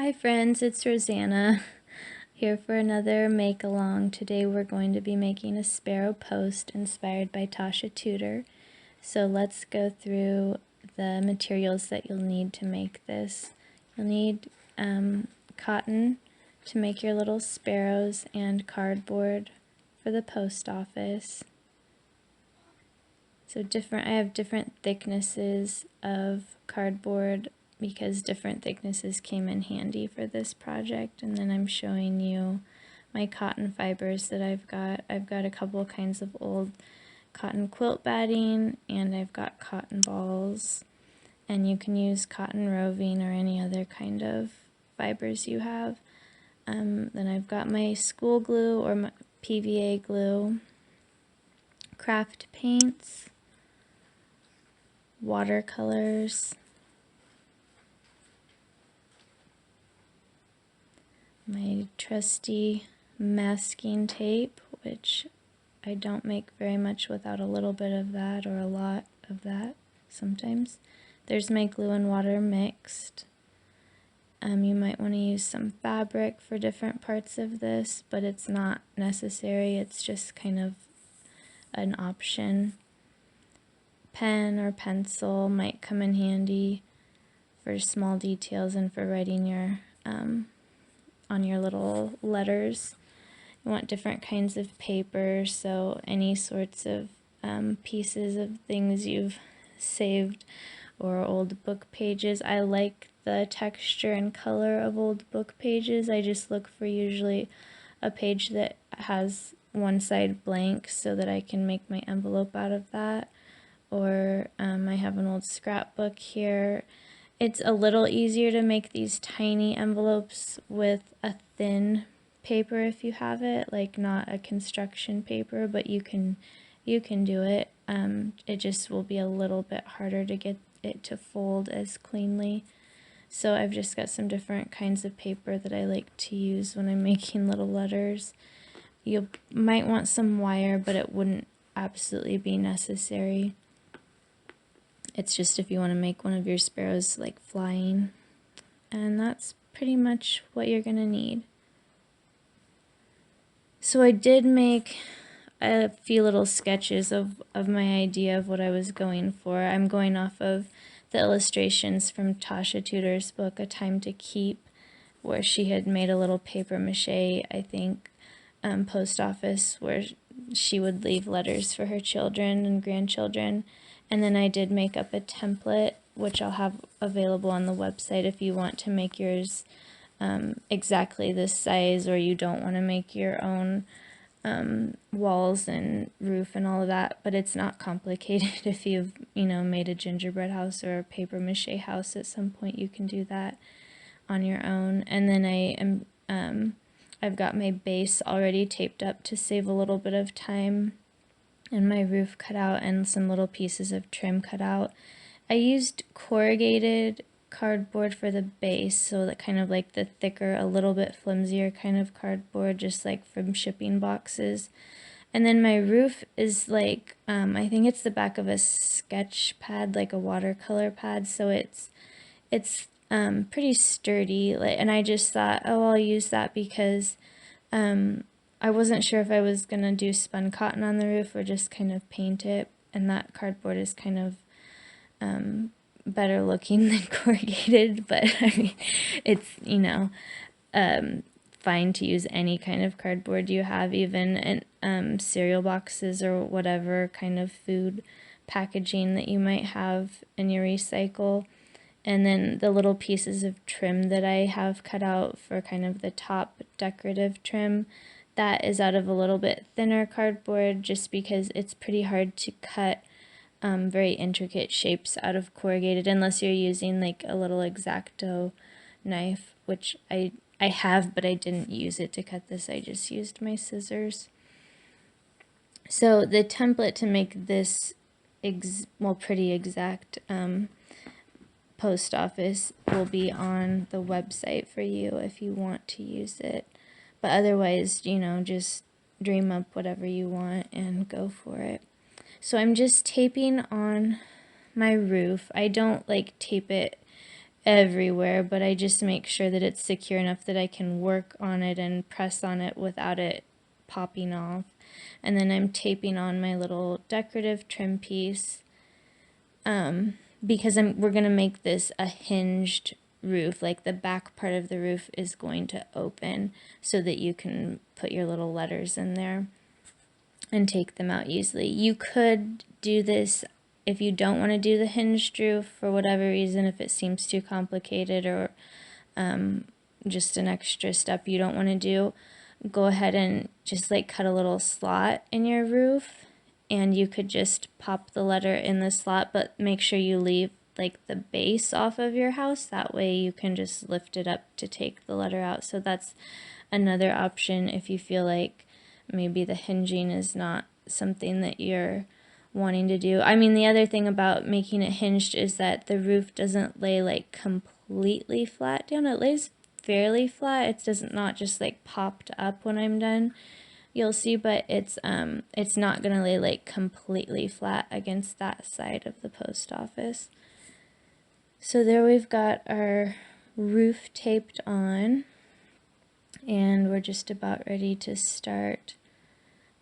Hi friends, it's Rosanna here for another make along. Today we're going to be making a sparrow post inspired by Tasha Tudor. So let's go through the materials that you'll need to make this. You'll need cotton to make your little sparrows and cardboard for the post office. So I have different thicknesses of cardboard because different thicknesses came in handy for this project. And then I'm showing you my cotton fibers that I've got. I've got a couple kinds of old cotton quilt batting, and I've got cotton balls. And you can use cotton roving or any other kind of fibers you have. Then I've got my school glue or my PVA glue, craft paints, watercolors, my trusty masking tape, which I don't make very much without a little bit of that or a lot of that sometimes. There's my glue and water mixed. You might want to use some fabric for different parts of this, but it's not necessary. It's just kind of an option. Pen or pencil might come in handy for small details and for writing your on your little letters. You want different kinds of paper, so any sorts of pieces of things you've saved or old book pages. I like the texture and color of old book pages. I just look for usually a page that has one side blank so that I can make my envelope out of that. Or I have an old scrapbook here. It's a little easier to make these tiny envelopes with a thin paper if you have it, like not a construction paper, but you can do it. It just will be a little bit harder to get it to fold as cleanly. So I've just got some different kinds of paper that I like to use when I'm making little letters. You might want some wire, but it wouldn't absolutely be necessary. It's just if you want to make one of your sparrows like flying. And that's pretty much what you're going to need. So I did make a few little sketches of my idea of what I was going for. I'm going off of the illustrations from Tasha Tudor's book, A Time to Keep, where she had made a little paper mache, I think, post office where she would leave letters for her children and grandchildren. And then I did make up a template, which I'll have available on the website if you want to make yours exactly this size, or you don't want to make your own walls and roof and all of that. But it's not complicated. If you've made a gingerbread house or a paper mache house at some point, you can do that on your own. And then I've got my base already taped up to save a little bit of time, and my roof cut out and some little pieces of trim cut out. I used corrugated cardboard for the base, so that kind of like the thicker, a little bit flimsier kind of cardboard, just like from shipping boxes. And then my roof is like, I think it's the back of a sketch pad, like a watercolor pad, so it's pretty sturdy. And I just thought, oh, I'll use that because I wasn't sure if I was going to do spun cotton on the roof or just kind of paint it, and that cardboard is kind of better looking than corrugated, but I mean, it's, fine to use any kind of cardboard you have, even in cereal boxes or whatever kind of food packaging that you might have in your recycle. And then the little pieces of trim that I have cut out for kind of the top decorative trim, that is out of a little bit thinner cardboard, just because it's pretty hard to cut very intricate shapes out of corrugated unless you're using like a little X-Acto knife, which I have, but I didn't use it to cut this. I just used my scissors. So the template to make this pretty exact post office will be on the website for you if you want to use it. But otherwise, just dream up whatever you want and go for it. So I'm just taping on my roof. I don't like tape it everywhere, but I just make sure that it's secure enough that I can work on it and press on it without it popping off. And then I'm taping on my little decorative trim piece, because we're going to make this a hinged roof. Like the back part of the roof is going to open so that you can put your little letters in there and take them out easily. You could do this if you don't want to do the hinged roof for whatever reason, if it seems too complicated or just an extra step you don't want to do. Go ahead and just like cut a little slot in your roof, and you could just pop the letter in the slot, but make sure you leave like the base off of your house. That way you can just lift it up to take the letter out. So that's another option if you feel like maybe the hinging is not something that you're wanting to do. I mean, the other thing about making it hinged is that the roof doesn't lay like completely flat down. It lays fairly flat. It doesn't not just like popped up when I'm done. You'll see, but it's not gonna lay like completely flat against that side of the post office. So there we've got our roof taped on, and we're just about ready to start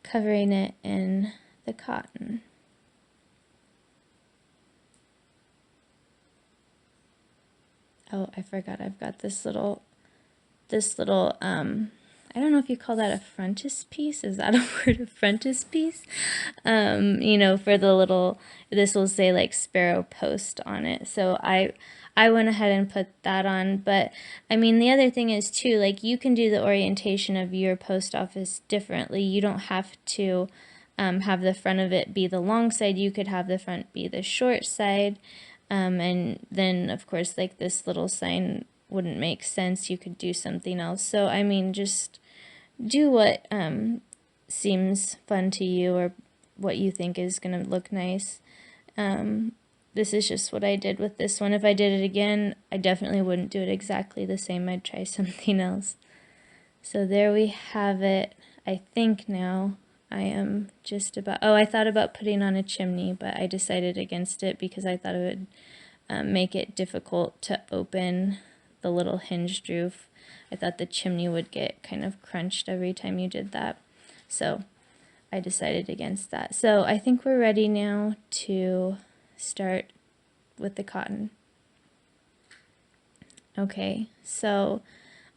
covering it in the cotton. Oh, I forgot, I've got this little I don't know if you call that a frontispiece. Is that a word, a frontispiece? You know, for the little, this will say like Sparrow post on it. So I went ahead and put that on. But I mean, the other thing is too, like you can do the orientation of your post office differently. You don't have to have the front of it be the long side. You could have the front be the short side. And then of course, like this little sign wouldn't make sense. You could do something else. So I mean, just do what seems fun to you or what you think is going to look nice. This is just what I did with this one. If I did it again, I definitely wouldn't do it exactly the same. I'd try something else. So there we have it. I think now I am just about, oh, I thought about putting on a chimney, but I decided against it because I thought it would make it difficult to open the little hinged roof. I thought the chimney would get kind of crunched every time you did that. So I decided against that. So I think we're ready now to start with the cotton. Okay, so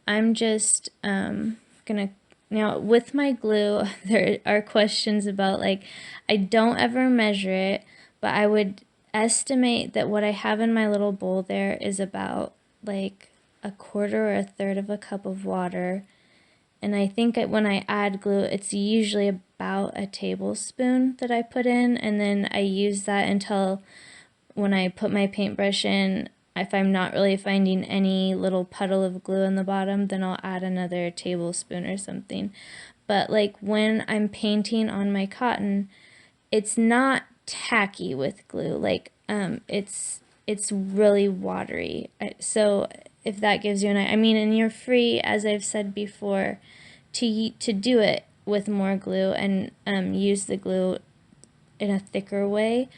I'm just gonna, now with my glue, there are questions about like, I don't ever measure it, but I would estimate that what I have in my little bowl there is about like a quarter or a third of a cup of water. And I think when I add glue, it's usually about a tablespoon that I put in, and then I use that until when I put my paintbrush in, if I'm not really finding any little puddle of glue in the bottom, then I'll add another tablespoon or something. But like when I'm painting on my cotton, it's not tacky with glue. Like it's really watery. So if that gives you an idea, I mean, and you're free, as I've said before, to do it with more glue and use the glue in a thicker way,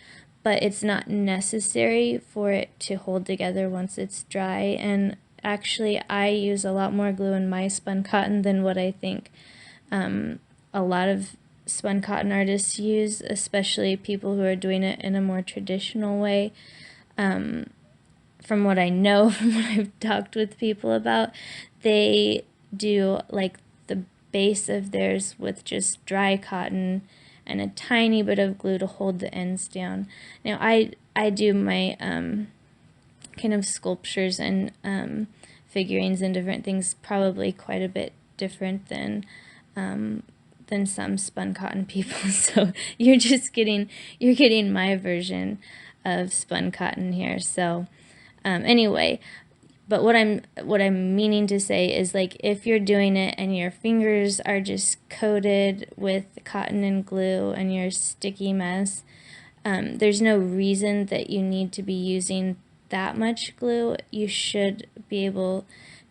but it's not necessary for it to hold together once it's dry. And actually, I use a lot more glue in my spun cotton than what I think a lot of spun cotton artists use, especially people who are doing it in a more traditional way. From what I know, from what I've talked with people about, they do like the base of theirs with just dry cotton and a tiny bit of glue to hold the ends down. Now I do my kind of sculptures and figurines and different things probably quite a bit different than some spun cotton people. So you're getting my version of spun cotton here. So anyway, but what I'm meaning to say is, like, if you're doing it and your fingers are just coated with cotton and glue and you're a sticky mess, there's no reason that you need to be using that much glue. You should be able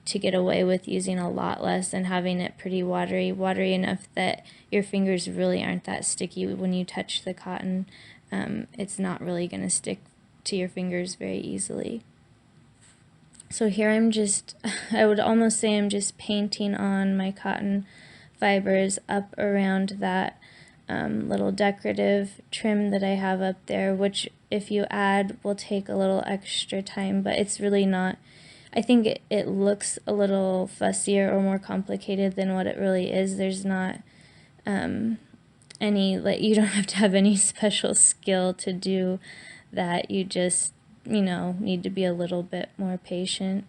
to get away with using a lot less and having it pretty watery enough that your fingers really aren't that sticky when you touch the cotton. It's not really going to stick to your fingers very easily. So here I'm just, I would almost say I'm just painting on my cotton fibers up around that little decorative trim that I have up there, which if you add will take a little extra time, but it's really not. I think it looks a little fussier or more complicated than what it really is. There's not any, like, you don't have to have any special skill to do that. You just, need to be a little bit more patient.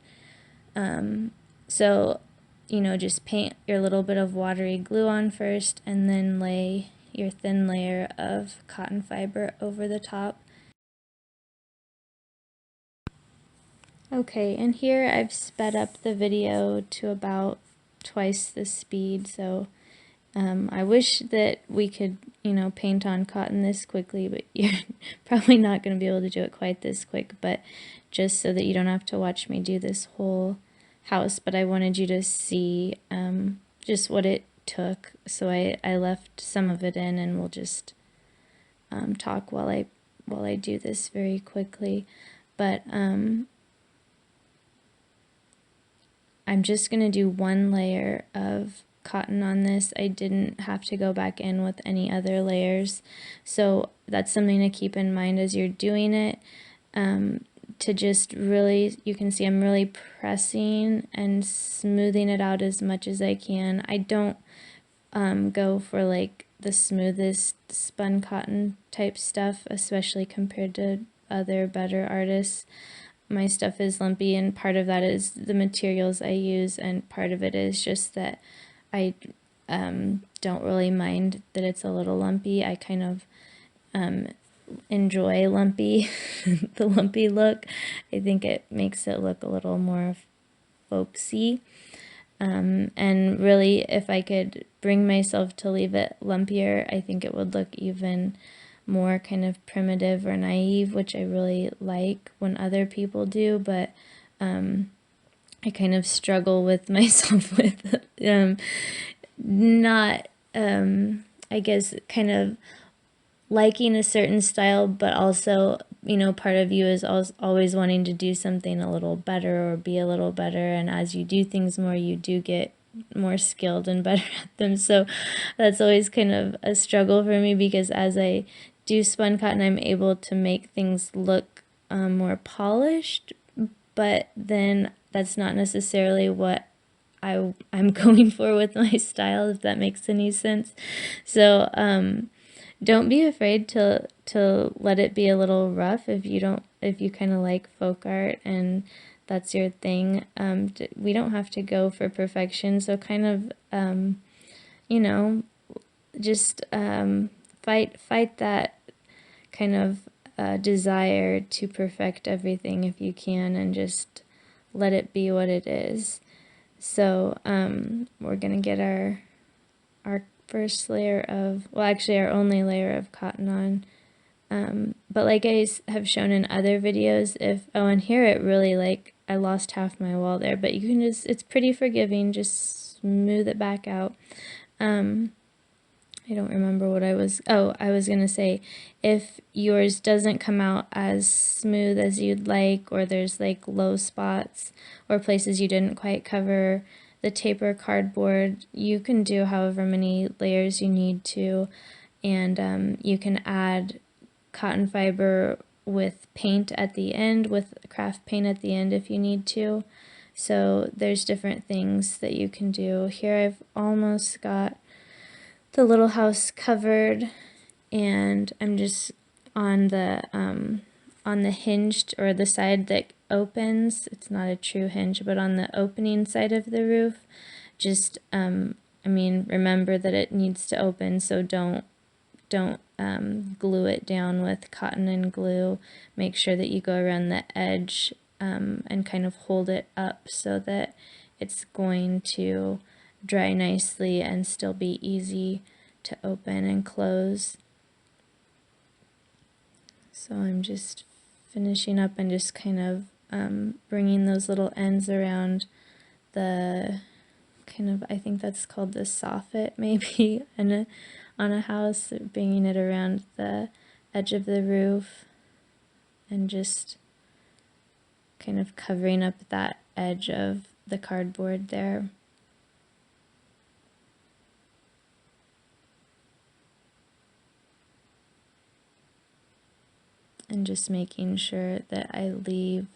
So, just paint your little bit of watery glue on first and then lay your thin layer of cotton fiber over the top. Okay, and here I've sped up the video to about twice the speed, so I wish that we could, paint on cotton this quickly, but you're probably not going to be able to do it quite this quick, but just so that you don't have to watch me do this whole house, but I wanted you to see just what it took, so I left some of it in, and we'll just talk while I do this very quickly, but I'm just going to do one layer of cotton on this. I didn't have to go back in with any other layers, so that's something to keep in mind as you're doing it. To just really, you can see I'm really pressing and smoothing it out as much as I can. I don't go for like the smoothest spun cotton type stuff, especially compared to other better artists. My stuff is lumpy, and part of that is the materials I use, and part of it is just that I don't really mind that it's a little lumpy. I kind of enjoy lumpy, the lumpy look. I think it makes it look a little more folksy. And really, if I could bring myself to leave it lumpier, I think it would look even more kind of primitive or naive, which I really like when other people do, but I kind of struggle with myself with not, I guess, kind of liking a certain style, but also, part of you is always wanting to do something a little better or be a little better, and as you do things more, you do get more skilled and better at them, so that's always kind of a struggle for me, because as I do spun cotton, I'm able to make things look more polished, but then that's not necessarily what I'm going for with my style, if that makes any sense. So don't be afraid to let it be a little rough if you kind of like folk art and that's your thing. We don't have to go for perfection, so kind of just fight that kind of desire to perfect everything if you can, and just let it be what it is. So we're gonna get our first layer of, well, actually our only layer of cotton on, but like I have shown in other videos, and here it really, like, I lost half my wall there, but you can just, it's pretty forgiving, just smooth it back out. I don't remember what I was gonna say, if yours doesn't come out as smooth as you'd like, or there's like low spots or places you didn't quite cover the taper cardboard, you can do however many layers you need to, and you can add cotton fiber with paint at the end, with craft paint at the end if you need to. So there's different things that you can do. Here I've almost got the little house covered, and I'm just on the hinged, or the side that opens, it's not a true hinge, but on the opening side of the roof, just remember that it needs to open, so don't glue it down with cotton and glue. Make sure that you go around the edge and kind of hold it up so that it's going to dry nicely and still be easy to open and close. So I'm just finishing up and just kind of bringing those little ends around the kind of, I think that's called the soffit maybe, and on a house, bringing it around the edge of the roof and just kind of covering up that edge of the cardboard there. And just making sure that I leave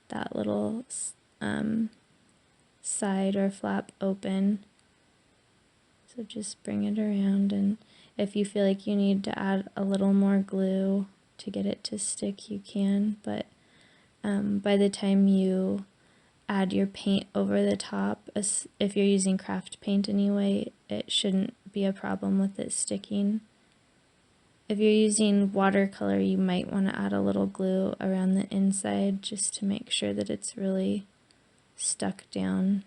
that little side or flap open. So just bring it around, and if you feel like you need to add a little more glue to get it to stick, you can, but by the time you add your paint over the top, if you're using craft paint anyway, it shouldn't be a problem with it sticking. If you're using watercolor, you might want to add a little glue around the inside just to make sure that it's really stuck down.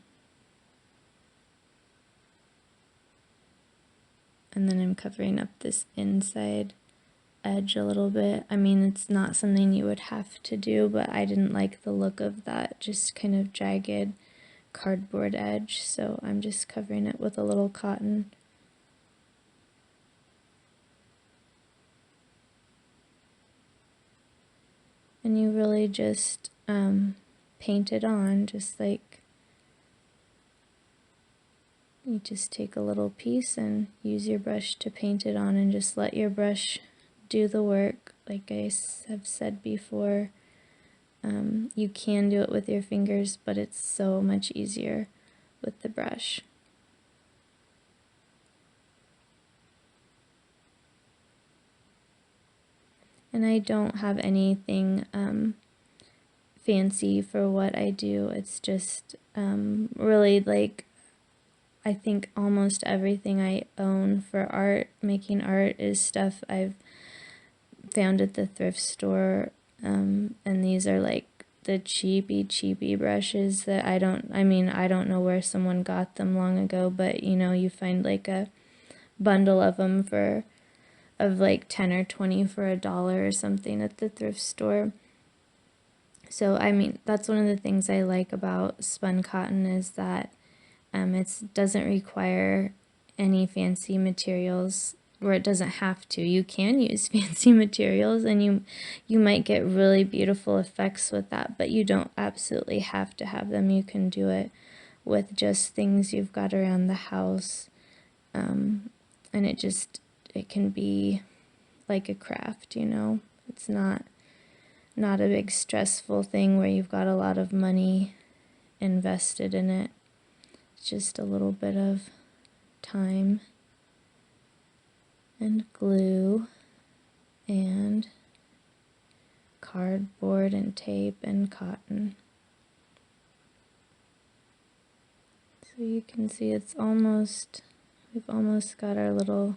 And then I'm covering up this inside edge a little bit. I mean, it's not something you would have to do, but I didn't like the look of that just kind of jagged cardboard edge, so I'm just covering it with a little cotton. And you really just paint it on, just like you just take a little piece and use your brush to paint it on, and just let your brush do the work. Like I have said before, you can do it with your fingers, but it's so much easier with the brush. And I don't have anything fancy for what I do. It's just really, like, I think almost everything I own for art, making art, is stuff I've found at the thrift store, and these are like the cheapy brushes that I don't know where someone got them long ago, but you know, you find like a bundle of them of like 10 or 20 for $1 or something at the thrift store. So I mean, that's one of the things I like about spun cotton, is that it doesn't require any fancy materials, or it doesn't have to. You can use fancy materials, and you might get really beautiful effects with that, but you don't absolutely have to have them. You can do it with just things you've got around the house, and it can be like a craft, you know. It's not a big stressful thing where you've got a lot of money invested in it. It's just a little bit of time and glue and cardboard and tape and cotton. So you can see we've almost got our little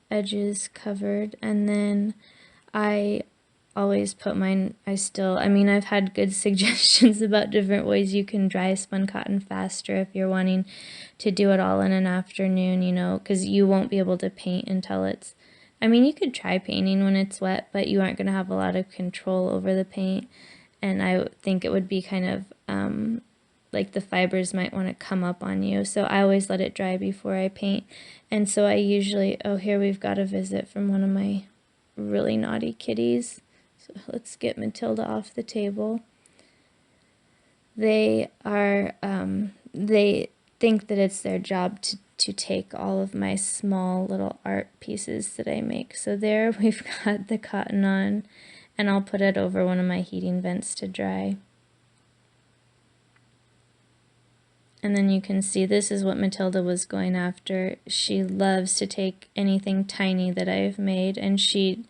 edges covered, and then I always put mine, I've had good suggestions about different ways you can dry spun cotton faster if you're wanting to do it all in an afternoon, you know, because you won't be able to paint until it's, you could try painting when it's wet, but you aren't going to have a lot of control over the paint, and I think it would be kind of like the fibers might want to come up on you, so I always let it dry before I paint. And so I usually, oh, here we've got a visit from one of my really naughty kitties. So let's get Matilda off the table. They think that it's their job to take all of my small little art pieces that I make. So there we've got the cotton on, and I'll put it over one of my heating vents to dry. And then you can see this is what Matilda was going after. She loves to take anything tiny that I've made, and she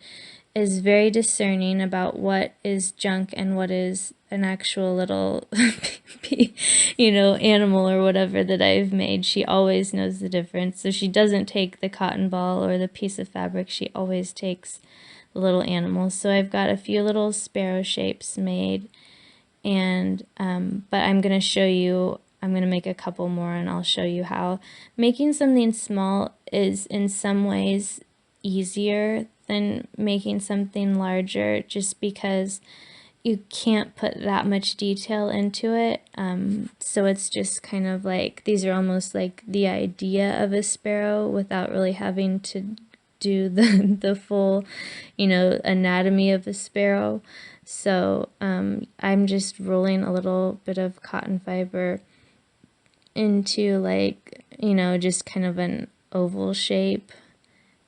is very discerning about what is junk and what is an actual little animal or whatever that I've made. She always knows the difference. So she doesn't take the cotton ball or the piece of fabric. She always takes the little animals. So I've got a few little sparrow shapes made, and but I'm going to show you, I'm going to make a couple more, and I'll show you how making something small is in some ways easier than making something larger, just because you can't put that much detail into it. So it's just kind of like, these are almost like the idea of a sparrow without really having to do the full, anatomy of a sparrow. So I'm just rolling a little bit of cotton fiber into, like, you know, just kind of an oval shape,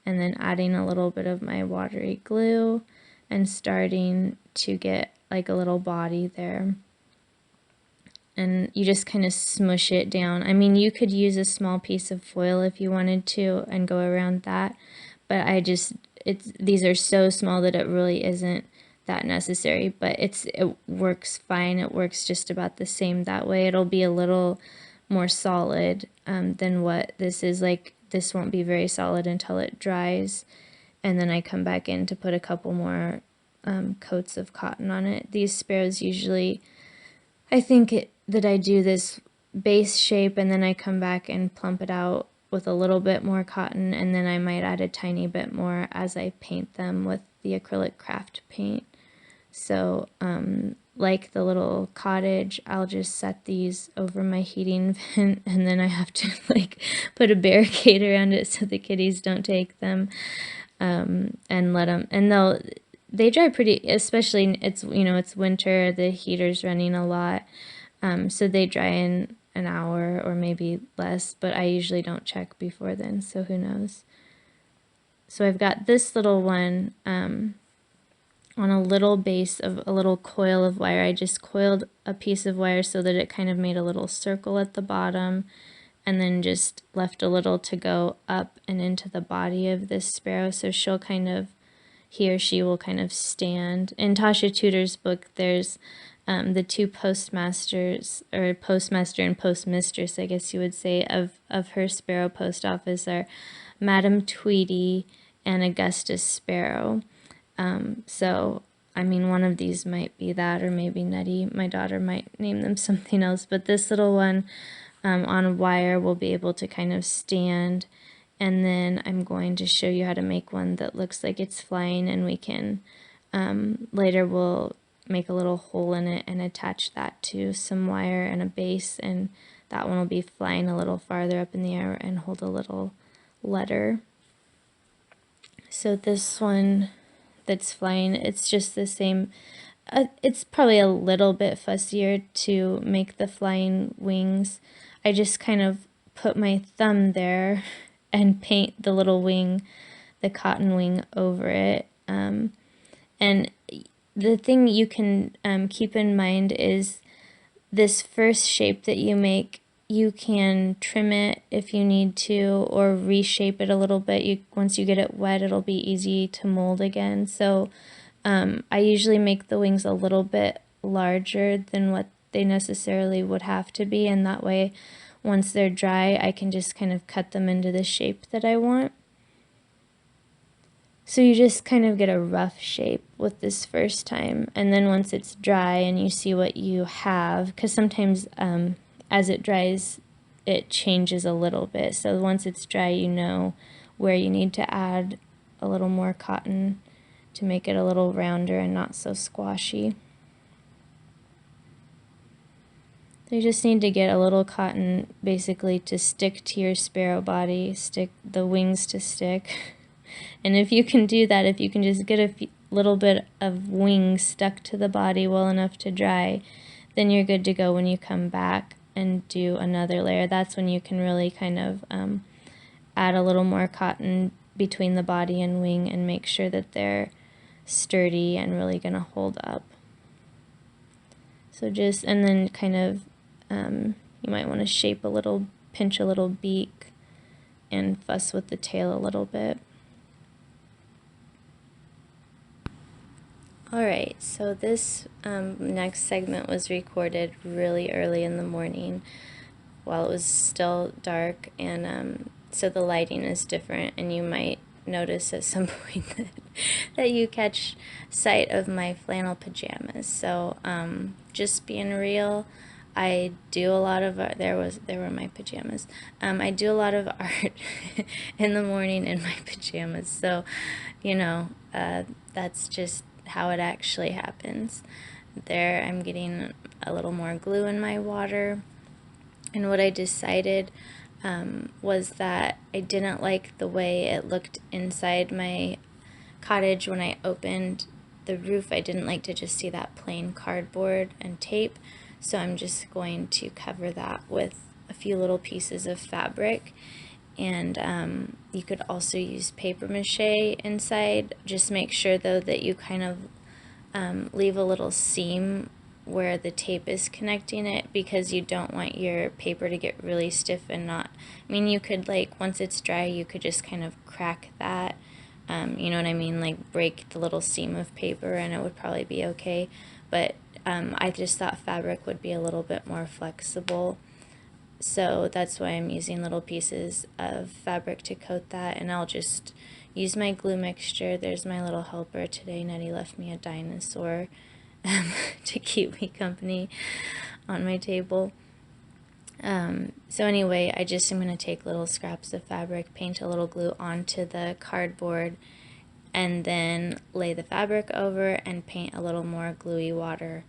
and then adding a little bit of my watery glue and starting to get like a little body there. And you just kind of smush it down. I mean, you could use a small piece of foil if you wanted to and go around that, but these are so small that it really isn't that necessary, but it works fine. It works just about the same that way. It'll be a little more solid than what this is. Like, this won't be very solid until it dries, and then I come back in to put a couple more coats of cotton on it. These sparrows usually, I think that I do this base shape and then I come back and plump it out with a little bit more cotton, and then I might add a tiny bit more as I paint them with the acrylic craft paint. So like the little cottage, I'll just set these over my heating vent, and then I have to like put a barricade around it so the kitties don't take them, and let them, and they dry pretty, especially it's winter, the heater's running a lot, so they dry in an hour or maybe less, but I usually don't check before then, so who knows. So I've got this little one on a little base of a little coil of wire. I just coiled a piece of wire so that it kind of made a little circle at the bottom, and then just left a little to go up and into the body of this sparrow, so she'll kind of, he or she will kind of stand. In Tasha Tudor's book, there's the two postmasters, or postmaster and postmistress, I guess you would say, of her sparrow post office are Madame Tweedy and Augustus Sparrow. So, I mean, one of these might be that, or maybe Nettie, my daughter, might name them something else. But this little one on a wire will be able to kind of stand. And then I'm going to show you how to make one that looks like it's flying, and we can, later we'll make a little hole in it and attach that to some wire and a base, and that one will be flying a little farther up in the air and hold a little letter. So this one that's flying, it's just the same. It's probably a little bit fussier to make the flying wings. I just kind of put my thumb there and paint the little wing, the cotton wing, over it. And the thing you can keep in mind is this first shape that you make, you can trim it if you need to, or reshape it a little bit. Once you get it wet, it'll be easy to mold again. So I usually make the wings a little bit larger than what they necessarily would have to be, and that way, once they're dry, I can just kind of cut them into the shape that I want. So you just kind of get a rough shape with this first time, and then once it's dry and you see what you have, because sometimes as it dries, it changes a little bit. So once it's dry, you know where you need to add a little more cotton to make it a little rounder and not so squashy. You just need to get a little cotton basically to stick to your sparrow body, stick the wings to stick. And if you can do that, if you can just get a little bit of wings stuck to the body well enough to dry, then you're good to go when you come back and do another layer. That's when you can really kind of add a little more cotton between the body and wing and make sure that they're sturdy and really going to hold up. So just, and then kind of, you might want to shape a little, pinch a little beak, and fuss with the tail a little bit. Alright, so this next segment was recorded really early in the morning while it was still dark, and so the lighting is different, and you might notice at some point that you catch sight of my flannel pajamas. So just being real, I do a lot of there were my pajamas. I do a lot of art in the morning in my pajamas. So, you know, that's just how it actually happens. There, I'm getting a little more glue in my water, and what I decided was that I didn't like the way it looked inside my cottage when I opened the roof, I didn't like to just see that plain cardboard and tape, so I'm just going to cover that with a few little pieces of fabric. And you could also use paper mache inside. Just make sure though that you kind of leave a little seam where the tape is connecting it, because you don't want your paper to get really stiff and not, I mean, you could, like, once it's dry, you could just kind of crack that, you know what I mean, like break the little seam of paper and it would probably be okay. But I just thought fabric would be a little bit more flexible, so that's why I'm using little pieces of fabric to coat that. And I'll just use my glue mixture. There's my little helper today. Nettie left me a dinosaur to keep me company on my table. So anyway, I just am going to take little scraps of fabric, paint a little glue onto the cardboard, and then lay the fabric over and paint a little more gluey water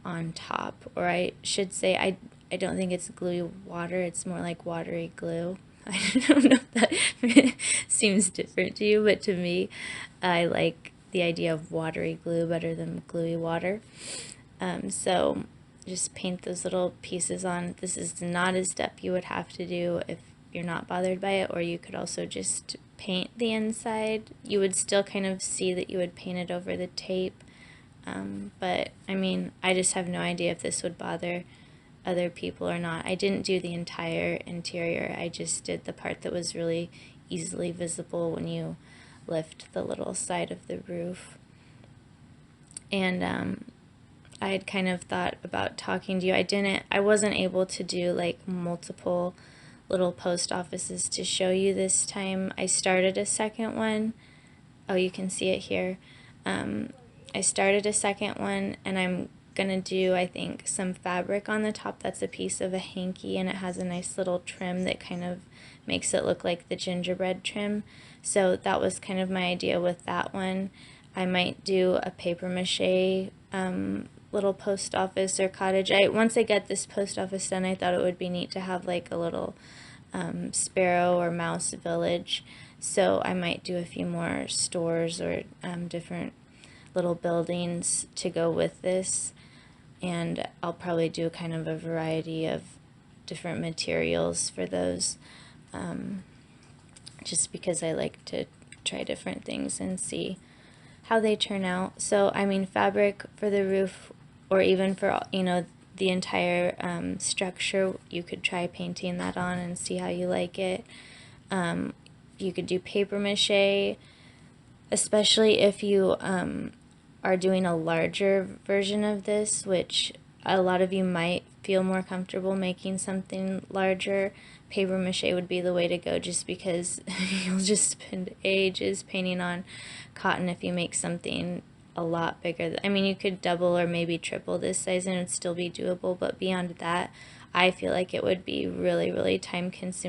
on top. Or I should say, I don't think it's gluey water, it's more like watery glue. I don't know if that seems different to you, but to me, I like the idea of watery glue better than gluey water. So just paint those little pieces on. This is not a step you would have to do if you're not bothered by it, or you could also just paint the inside. You would still kind of see that you would paint it over the tape, but I mean, I just have no idea if this would bother other people or not. I didn't do the entire interior, I just did the part that was really easily visible when you lift the little side of the roof. And I had kind of thought about talking to you. I wasn't able to do like multiple little post offices to show you this time. I started a second one. Oh, you can see it here. I started a second one, and I'm gonna do, I think, some fabric on the top. That's a piece of a hanky, and it has a nice little trim that kind of makes it look like the gingerbread trim. So that was kind of my idea with that one. I might do a paper mache little post office or cottage. Once I get this post office done, I thought it would be neat to have like a little sparrow or mouse village. So I might do a few more stores or different little buildings to go with this. And I'll probably do kind of a variety of different materials for those, just because I like to try different things and see how they turn out. So I mean, fabric for the roof, or even for, you know, the entire structure, you could try painting that on and see how you like it. You could do paper mache, especially if you are doing a larger version of this, which a lot of you might feel more comfortable making something larger. Paper mache would be the way to go, just because you'll just spend ages painting on cotton if you make something a lot bigger. I mean, you could double or maybe triple this size and it would still be doable, but beyond that, I feel like it would be really, really time consuming.